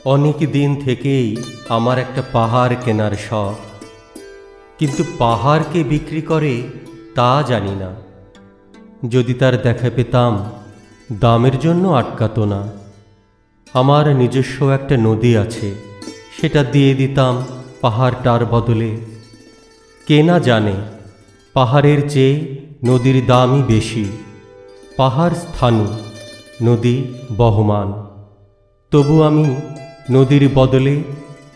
অনেক দিন থেকেই আমার একটা পাহাড় কেনার শখ, কিন্তু পাহাড় কে বিক্রি করে তা জানি না। যদি তার দেখা পেতাম, দামের জন্য আটকাতো না। আমার নিজস্ব একটা নদী আছে, সেটা দিয়ে দিতাম পাহাড়টার বদলে। কে না জানে পাহাড়ের চেয়ে নদীর দামই বেশি। পাহাড় স্থানীয়, নদী বহমান। তবু আমি নদীর বদলে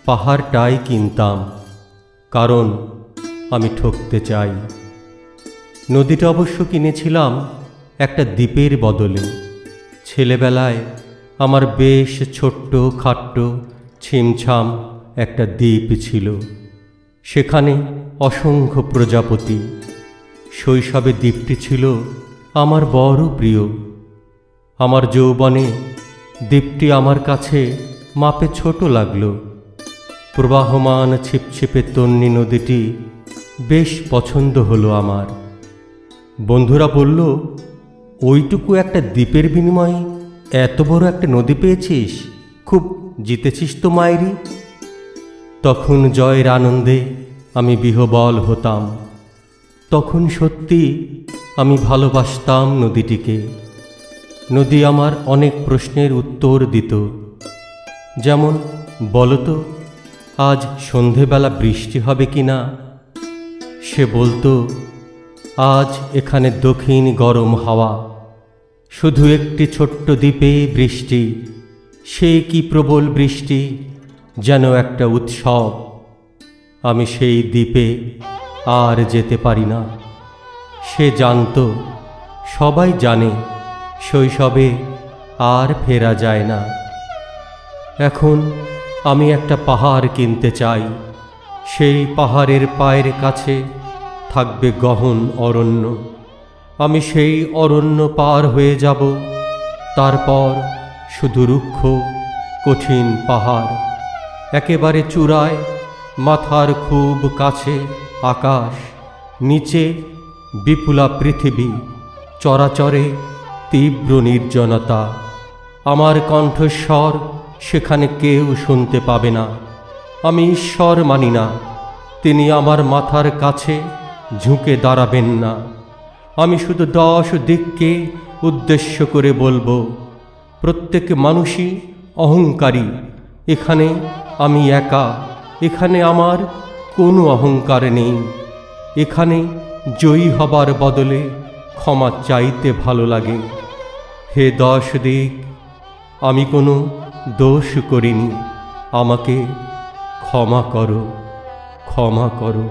পাহাড়টাই কিনতাম, কারণ আমি ঠকতে চাই। নদীটা অবশ্য কিনেছিলাম একটা দ্বীপের বদলে। ছেলেবেলায় আমার বেশ ছোট্ট খাট্ট ছিমছাম একটা দ্বীপ ছিল, সেখানে অসংখ্য প্রজাপতি। শৈশবে দ্বীপটি ছিল আমার বড় প্রিয়। আমার যৌবনে দ্বীপটি আমার কাছে মাপে ছোট লাগলো। প্রবাহমান ছিপছিপে তন্বী নদীটি বেশ পছন্দ হলো আমার। বন্ধুরা বলল, ওইটুকু একটা দ্বীপের বিনিময়ে এত বড় একটা নদী পেয়েছিস, খুব জিতেছিস তো মায়েরি। তখন জয়ের আনন্দে আমি বিহ্বল হতাম। তখন সত্যি আমি ভালোবাসতাম নদীটিকে। নদী আমার অনেক প্রশ্নের উত্তর দিত, যেমন, বলতো আজ সন্ধেবেলা বৃষ্টি হবে কি না। সে বলতো, আজ এখানে দক্ষিণ গরম হাওয়া, শুধু একটি ছোট্ট দ্বীপে বৃষ্টি। সে কি প্রবল বৃষ্টি, যেন একটা উৎসব। আমি সেই দ্বীপে আর যেতে পারি না। সে জানত, সবাই জানে, শৈশবে আর ফেরা যায় না। এখন আমি একটা পাহাড় কিনতে চাই। সেই পাহাড়ের পায়ের কাছে থাকবে গহন অরণ্য। আমি সেই অরণ্য পার হয়ে যাব। তারপর শুধু রুক্ষ কঠিন পাহাড়, একেবারে চূড়ায়, মাথার খুব কাছে আকাশ, নিচে বিপুলা পৃথিবী, চরাচরে তীব্র নির্জনতা। আমার কণ্ঠস্বর সেখানে কেউ শুনতে পাবে না। আমি ঈশ্বর মানি না, তিনি আমার মাথার কাছে ঝুঁকে দাঁড়াবেন না। আমি শুধু 10 দিককে উদ্দেশ্য করে বলবো, প্রত্যেক মানুষই অহংকারী। এখানে আমি একা, এখানে আমার কোনো অহংকার নেই। এখানে জয়ী হবার বদলে ক্ষমা চাইতে ভালো লাগে। হে 10 দিক, আমি কোনো দোষ করিনি, আমাকে ক্ষমা করো, ক্ষমা করো।